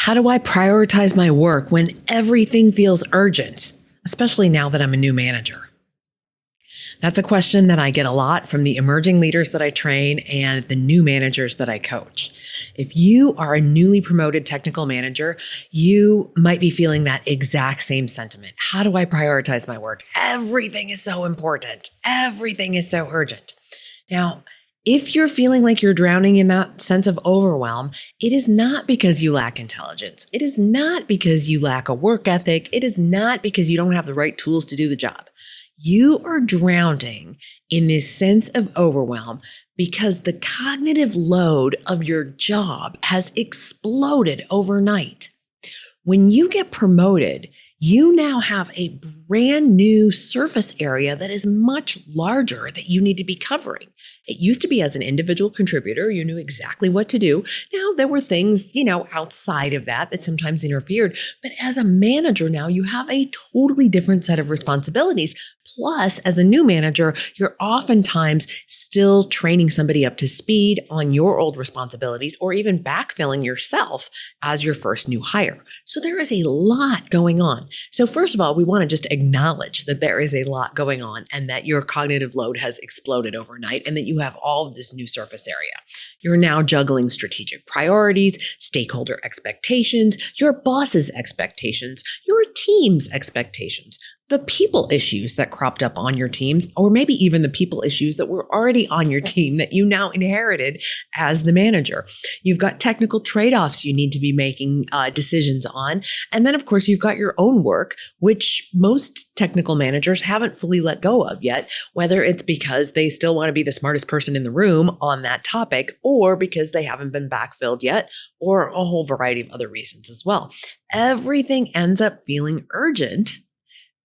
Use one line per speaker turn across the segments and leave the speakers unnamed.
How do I prioritize my work when everything feels urgent, especially now that I'm a new manager? That's a question that I get a lot from the emerging leaders that I train and the new managers that I coach. If you are a newly promoted technical manager, you might be feeling that exact same sentiment. How do I prioritize my work? Everything is so important. Everything is so urgent. Now, if you're feeling like you're drowning in that sense of overwhelm, it is not because you lack intelligence. It is not because you lack a work ethic. It is not because you don't have the right tools to do the job. You are drowning in this sense of overwhelm because the cognitive load of your job has exploded overnight. When you get promoted, you now have a brand new surface area that is much larger that you need to be covering. It used to be as an individual contributor, you knew exactly what to do. Now there were things, outside of that sometimes interfered. But as a manager now, you have a totally different set of responsibilities. Plus, as a new manager, you're oftentimes still training somebody up to speed on your old responsibilities or even backfilling yourself as your first new hire. So there is a lot going on. So first of all, we want to just acknowledge that there is a lot going on and that your cognitive load has exploded overnight and that you have all of this new surface area. You're now juggling strategic priorities, stakeholder expectations, your boss's expectations, your team's expectations, the people issues that cropped up on your teams, or maybe even the people issues that were already on your team that you now inherited as the manager. You've got technical trade-offs you need to be making decisions on. And then, of course, you've got your own work, which most technical managers haven't fully let go of yet, whether it's because they still want to be the smartest person in the room on that topic, or because they haven't been backfilled yet, or a whole variety of other reasons as well. Everything ends up feeling urgent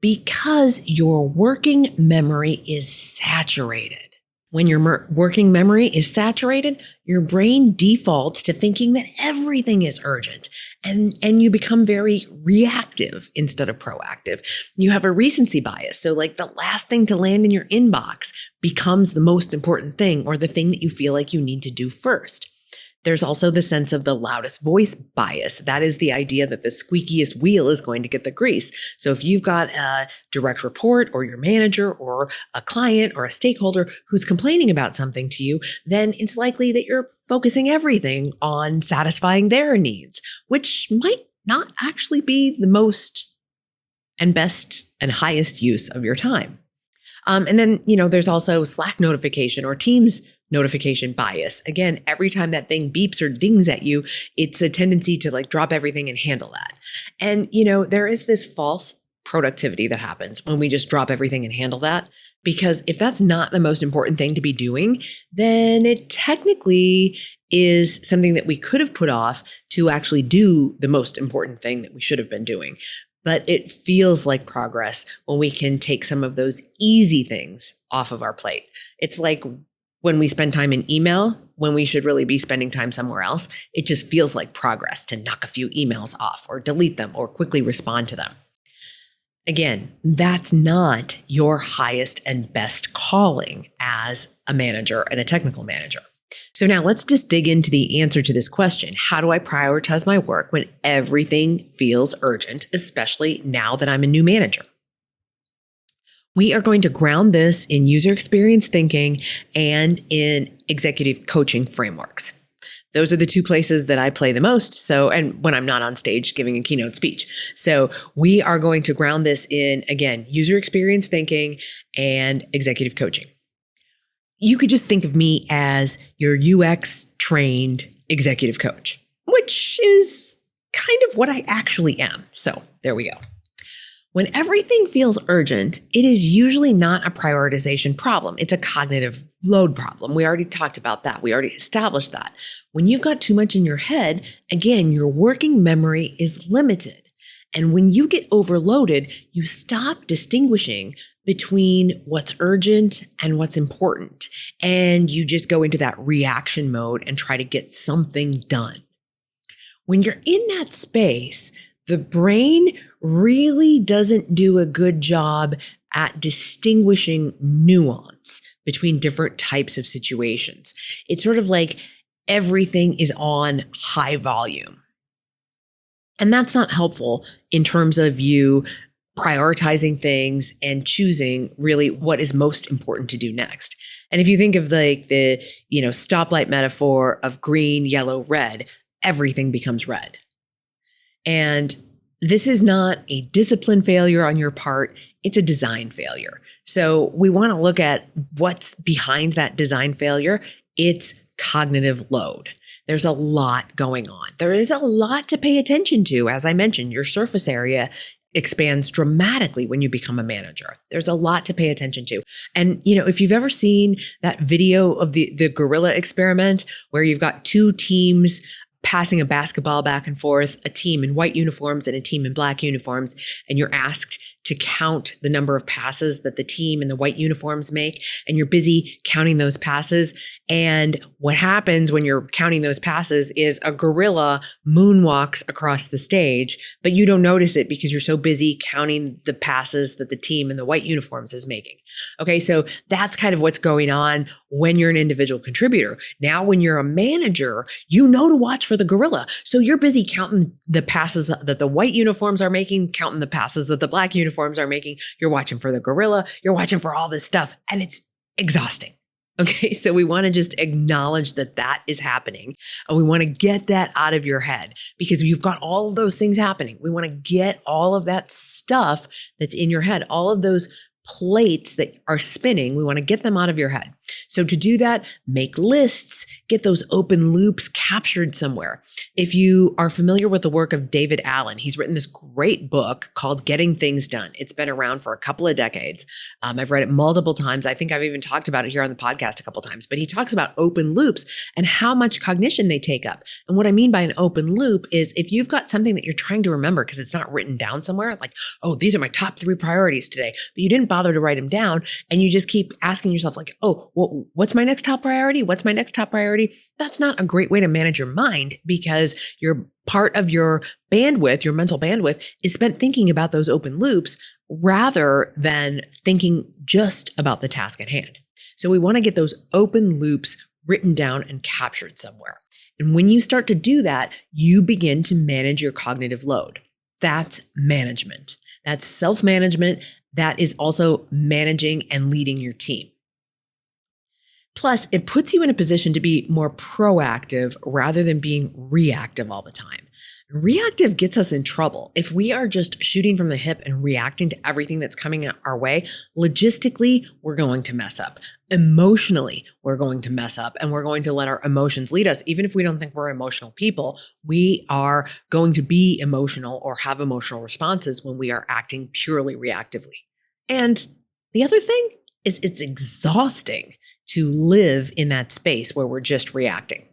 because your working memory is saturated. When your working memory is saturated, your brain defaults to thinking that everything is urgent and you become very reactive instead of proactive. You have a recency bias. So like the last thing to land in your inbox becomes the most important thing or the thing that you feel like you need to do first. There's also the sense of the loudest voice bias. That is the idea that the squeakiest wheel is going to get the grease. So if you've got a direct report or your manager or a client or a stakeholder who's complaining about something to you, then it's likely that you're focusing everything on satisfying their needs, which might not actually be the most and best and highest use of your time. And then, there's also Slack notification or Teams notification bias. Again, every time that thing beeps or dings at you, it's a tendency to drop everything and handle that. And, there is this false productivity that happens when we just drop everything and handle that. Because if that's not the most important thing to be doing, then it technically is something that we could have put off to actually do the most important thing that we should have been doing. But it feels like progress when we can take some of those easy things off of our plate. It's like when we spend time in email, when we should really be spending time somewhere else, it just feels like progress to knock a few emails off or delete them or quickly respond to them. Again, that's not your highest and best calling as a manager and a technical manager. So now let's just dig into the answer to this question. How do I prioritize my work when everything feels urgent, especially now that I'm a new manager? We are going to ground this in user experience thinking and in executive coaching frameworks. Those are the two places that I play the most. And when I'm not on stage giving a keynote speech. So we are going to ground this in, again, user experience thinking and executive coaching. You could just think of me as your UX trained executive coach, which is kind of what I actually am. So there we go. When everything feels urgent, it is usually not a prioritization problem. It's a cognitive load problem. We already talked about that. We already established that. When you've got too much in your head, again, your working memory is limited. And when you get overloaded, you stop distinguishing between what's urgent and what's important. And you just go into that reaction mode and try to get something done. When you're in that space, the brain really doesn't do a good job at distinguishing nuance between different types of situations. It's sort of like everything is on high volume. And that's not helpful in terms of you prioritizing things and choosing really what is most important to do next. And if you think of the stoplight metaphor of green, yellow, red, everything becomes red. And this is not a discipline failure on your part. It's a design failure. So we want to look at what's behind that design failure. It's cognitive load. There's a lot going on. There is a lot to pay attention to. As I mentioned, your surface area expands dramatically when you become a manager. There's a lot to pay attention to. And, if you've ever seen that video of the gorilla experiment where you've got two teams passing a basketball back and forth, a team in white uniforms and a team in black uniforms, and you're asked to count the number of passes that the team in the white uniforms make, and you're busy counting those passes. And what happens when you're counting those passes is a gorilla moonwalks across the stage, but you don't notice it because you're so busy counting the passes that the team in the white uniforms is making. Okay, so that's kind of what's going on when you're an individual contributor. Now, when you're a manager, you know to watch for the gorilla. So you're busy counting the passes that the white uniforms are making, counting the passes that the black uniforms are making. You're watching for the gorilla. You're watching for all this stuff, and it's exhausting. Okay, so we want to just acknowledge that that is happening, and we want to get that out of your head because you've got all of those things happening. We want to get all of that stuff that's in your head, all of those plates that are spinning. We want to get them out of your head. So to do that, make lists, get those open loops captured somewhere. If you are familiar with the work of David Allen, he's written this great book called Getting Things Done. It's been around for a couple of decades. I've read it multiple times. I think I've even talked about it here on the podcast a couple of times, but he talks about open loops and how much cognition they take up. And what I mean by an open loop is if you've got something that you're trying to remember because it's not written down somewhere, like, oh, these are my top 3 priorities today, but you didn't bother to write them down, and you just keep asking yourself like, oh, what's my next top priority? What's my next top priority? That's not a great way to manage your mind because your part of your bandwidth, your mental bandwidth, is spent thinking about those open loops rather than thinking just about the task at hand. So we want to get those open loops written down and captured somewhere. And when you start to do that, you begin to manage your cognitive load. That's management. That's self-management. That is also managing and leading your team. Plus, it puts you in a position to be more proactive rather than being reactive all the time. Reactive gets us in trouble. If we are just shooting from the hip and reacting to everything that's coming our way, logistically, we're going to mess up. Emotionally, we're going to mess up, and we're going to let our emotions lead us. Even if we don't think we're emotional people, we are going to be emotional or have emotional responses when we are acting purely reactively. And the other thing is it's exhausting to live in that space where we're just reacting.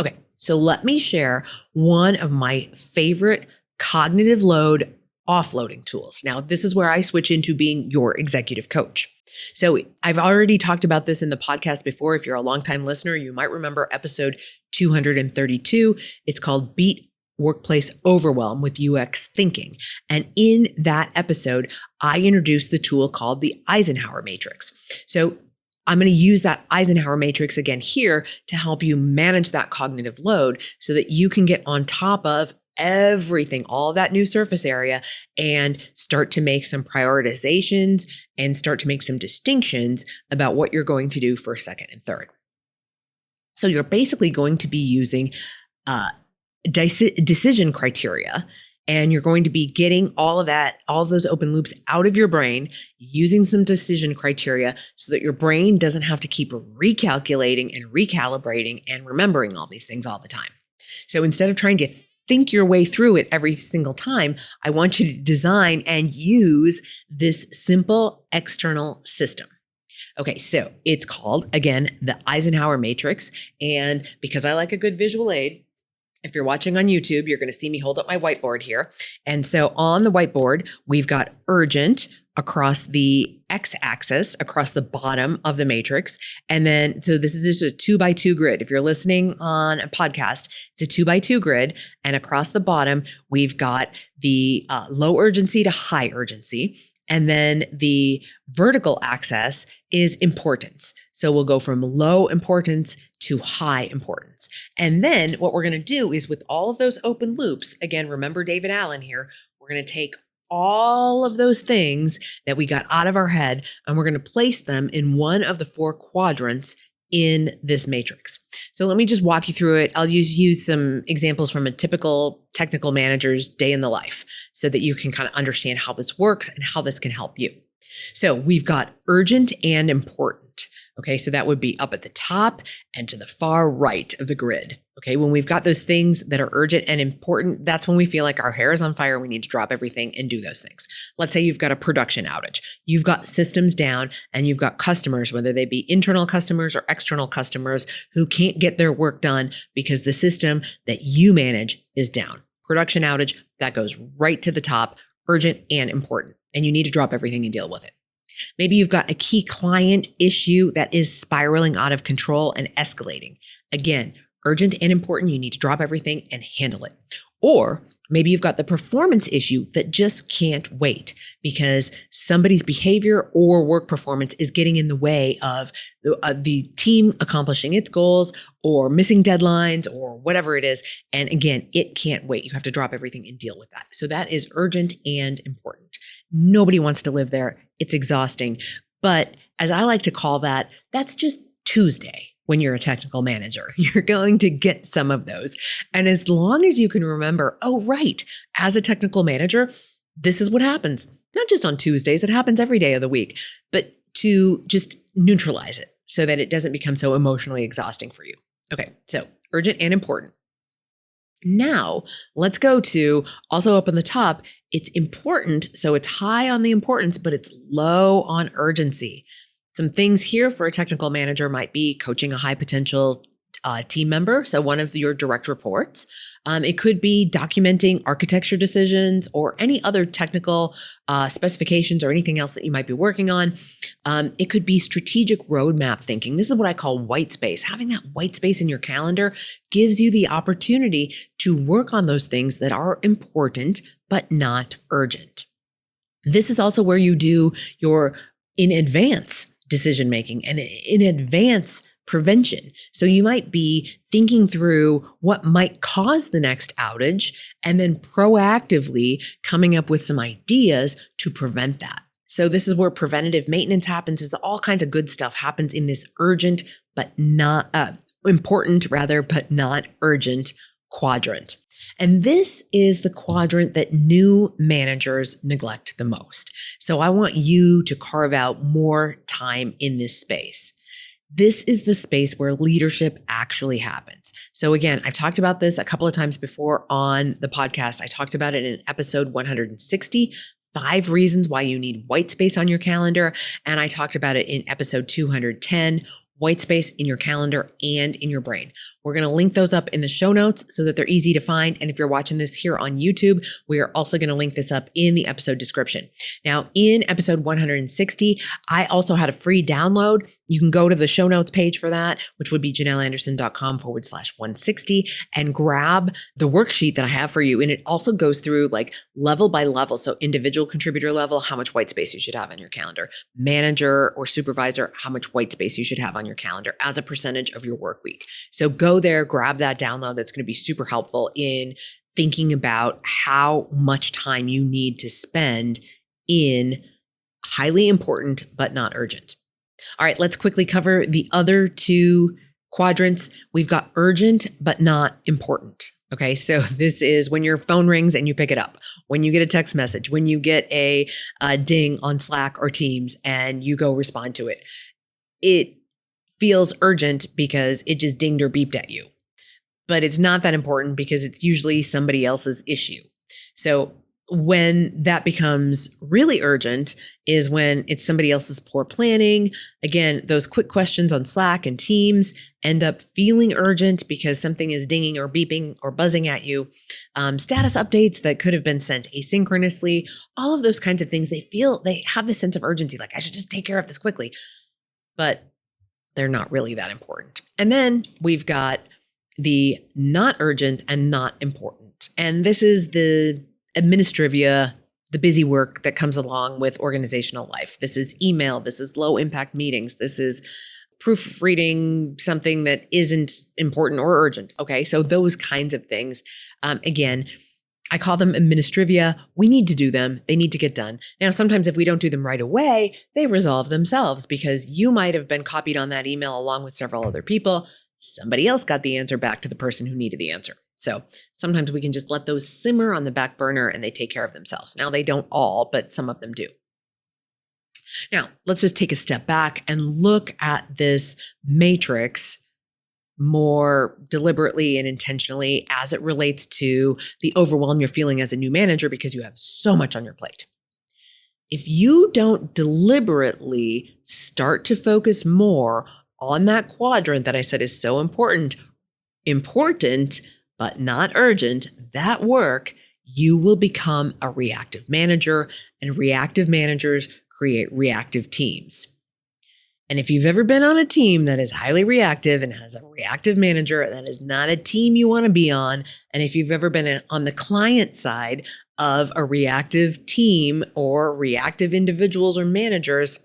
Okay, so let me share one of my favorite cognitive load offloading tools. Now, this is where I switch into being your executive coach. So I've already talked about this in the podcast before. If you're a longtime listener, you might remember episode 232. It's called Beat Workplace Overwhelm with UX Thinking. And in that episode, I introduced the tool called the Eisenhower Matrix. So I'm going to use that Eisenhower Matrix again here to help you manage that cognitive load so that you can get on top of everything, all of that new surface area, and start to make some prioritizations and start to make some distinctions about what you're going to do first, second, and third. So you're basically going to be using decision criteria, and you're going to be getting all of those open loops out of your brain using some decision criteria so that your brain doesn't have to keep recalculating and recalibrating and remembering all these things all the time. So instead of trying to think your way through it every single time, I want you to design and use this simple external system. Okay, so it's called, again, the Eisenhower Matrix. And because I like a good visual aid, if you're watching on YouTube, you're going to see me hold up my whiteboard here. And so on the whiteboard, we've got urgent across the x-axis, across the bottom of the matrix. And then, so this is just a 2x2 grid. If you're listening on a podcast, it's a 2x2 grid. And across the bottom, we've got the low urgency to high urgency. And then the vertical axis is importance. So we'll go from low importance to high importance. And then what we're going to do is with all of those open loops, again, remember David Allen here, we're going to take all of those things that we got out of our head and we're going to place them in one of the 4 quadrants in this matrix. So let me just walk you through it. I'll use some examples from a typical technical manager's day in the life so that you can kind of understand how this works and how this can help you. So we've got urgent and important. Okay, so that would be up at the top and to the far right of the grid. Okay, when we've got those things that are urgent and important, that's when we feel like our hair is on fire. We need to drop everything and do those things. Let's say you've got a production outage. You've got systems down and you've got customers, whether they be internal customers or external customers, who can't get their work done because the system that you manage is down. Production outage, that goes right to the top, urgent and important, and you need to drop everything and deal with it. Maybe you've got a key client issue that is spiraling out of control and escalating. Again, urgent and important, you need to drop everything and handle it. Or maybe you've got the performance issue that just can't wait because somebody's behavior or work performance is getting in the way of the team accomplishing its goals or missing deadlines or whatever it is. And again, it can't wait. You have to drop everything and deal with that. So that is urgent and important. Nobody wants to live there. It's exhausting. But as I like to call that, that's just Tuesday. When you're a technical manager, you're going to get some of those. And as long as you can remember, oh, right, as a technical manager, this is what happens. Not just on Tuesdays, it happens every day of the week, but to just neutralize it so that it doesn't become so emotionally exhausting for you. Okay, so urgent and important. Now, let's go to also up on the top, it's important. So it's high on the importance, but it's low on urgency. Some things here for a technical manager might be coaching a high potential team member, so one of your direct reports. It could be documenting architecture decisions or any other technical specifications or anything else that you might be working on. It could be strategic roadmap thinking. This is what I call white space. Having that white space in your calendar gives you the opportunity to work on those things that are important but not urgent. This is also where you do your in advance decision making and in advance prevention. So you might be thinking through what might cause the next outage and then proactively coming up with some ideas to prevent that. So this is where preventative maintenance happens. Is all kinds of good stuff happens in this urgent but not important rather, but not urgent quadrant. And this is the quadrant that new managers neglect the most. So I want you to carve out more time in this space. This is the space where leadership actually happens. So again, I've talked about this a couple of times before on the podcast. I talked about it in episode 160, 5 reasons why you need white space on your calendar. And I talked about it in episode 210, white space in your calendar and in your brain. We're going to link those up in the show notes so that they're easy to find. And if you're watching this here on YouTube, we are also going to link this up in the episode description. Now, in episode 160, I also had a free download. You can go to the show notes page for that, which would be janelanderson.com/160, and grab the worksheet that I have for you. And it also goes through like level by level. So individual contributor level, how much white space you should have on your calendar. Manager or supervisor, how much white space you should have on your calendar as a percentage of your work week. So go there, grab that download. That's going to be super helpful in thinking about how much time you need to spend in highly important but not urgent. All right, let's quickly cover the other 2 quadrants. We've got urgent but not important. Okay, so this is when your phone rings and you pick it up, when you get a text message, when you get a ding on Slack or Teams and you go respond to it. It feels urgent because it just dinged or beeped at you. But it's not that important because it's usually somebody else's issue. So when that becomes really urgent is when it's somebody else's poor planning. Again, those quick questions on Slack and Teams end up feeling urgent because something is dinging or beeping or buzzing at you. Status updates that could have been sent asynchronously, all of those kinds of things, they have this sense of urgency, like I should just take care of this quickly. But they're not really that important. And then we've got the not urgent and not important. And this is the administrivia, the busy work that comes along with organizational life. This is email. This is low impact meetings. This is proofreading something that isn't important or urgent. Okay. So those kinds of things. Again, I call them administrivia. We need to do them. They need to get done. Now, sometimes if we don't do them right away, they resolve themselves because you might have been copied on that email along with several other people. Somebody else got the answer back to the person who needed the answer. So sometimes we can just let those simmer on the back burner and they take care of themselves. Now, they don't all, but some of them do. Now, let's just take a step back and look at this matrix more deliberately and intentionally as it relates to the overwhelm you're feeling as a new manager because you have so much on your plate. If you don't deliberately start to focus more on that quadrant that I said is so important, but not urgent, that work, you will become a reactive manager, and reactive managers create reactive teams. And if you've ever been on a team that is highly reactive and has a reactive manager, that is not a team you want to be on. And if you've ever been on the client side of a reactive team or reactive individuals or managers,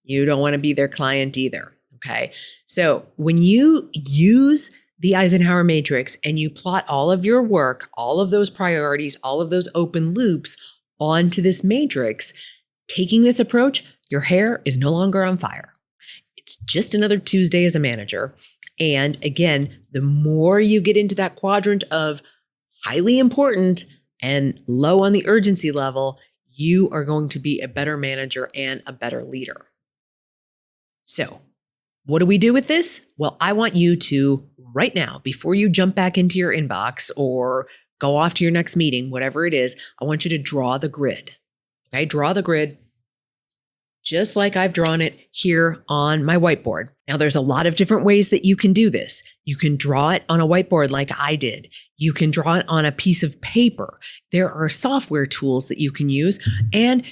you don't want to be their client either. Okay. So when you use the Eisenhower Matrix and you plot all of your work, all of those priorities, all of those open loops onto this matrix, taking this approach, your hair is no longer on fire. It's just another Tuesday as a manager. And again, the more you get into that quadrant of highly important and low on the urgency level, you are going to be a better manager and a better leader. So what do we do with this? Well, I want you to, right now, before you jump back into your inbox or go off to your next meeting, whatever it is, I want you to draw the grid. Okay, draw the grid just like I've drawn it here on my whiteboard. Now, there's a lot of different ways that you can do this. You can draw it on a whiteboard like I did. You can draw it on a piece of paper. There are software tools that you can use. And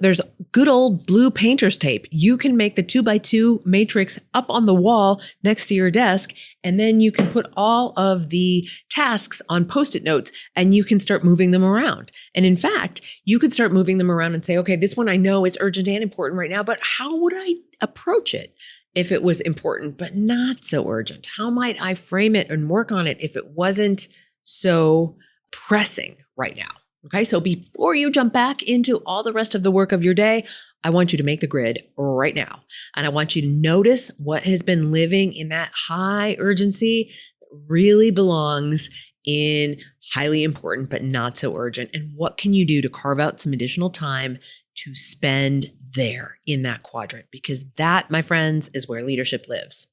there's good old blue painter's tape. You can make the 2x2 matrix up on the wall next to your desk, and then you can put all of the tasks on Post-it notes and you can start moving them around. And in fact, you could start moving them around and say, okay, this one I know is urgent and important right now, but how would I approach it if it was important but not so urgent? How might I frame it and work on it if it wasn't so pressing right now? Okay, so before you jump back into all the rest of the work of your day, I want you to make the grid right now. And I want you to notice what has been living in that high urgency that really belongs in highly important but not so urgent. And what can you do to carve out some additional time to spend there in that quadrant? Because that, my friends, is where leadership lives.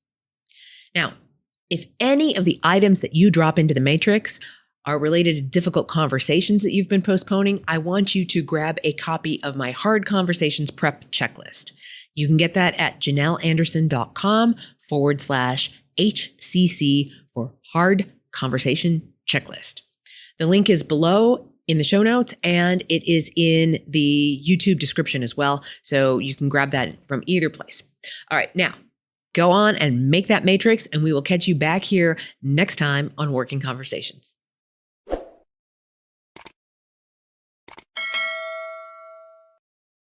Now, if any of the items that you drop into the matrix are related to difficult conversations that you've been postponing, I want you to grab a copy of my Hard Conversations Prep Checklist. You can get that at janelandderson.com/HCC for Hard Conversation Checklist. The link is below in the show notes and it is in the YouTube description as well. So you can grab that from either place. All right, now go on and make that matrix and we will catch you back here next time on Working Conversations.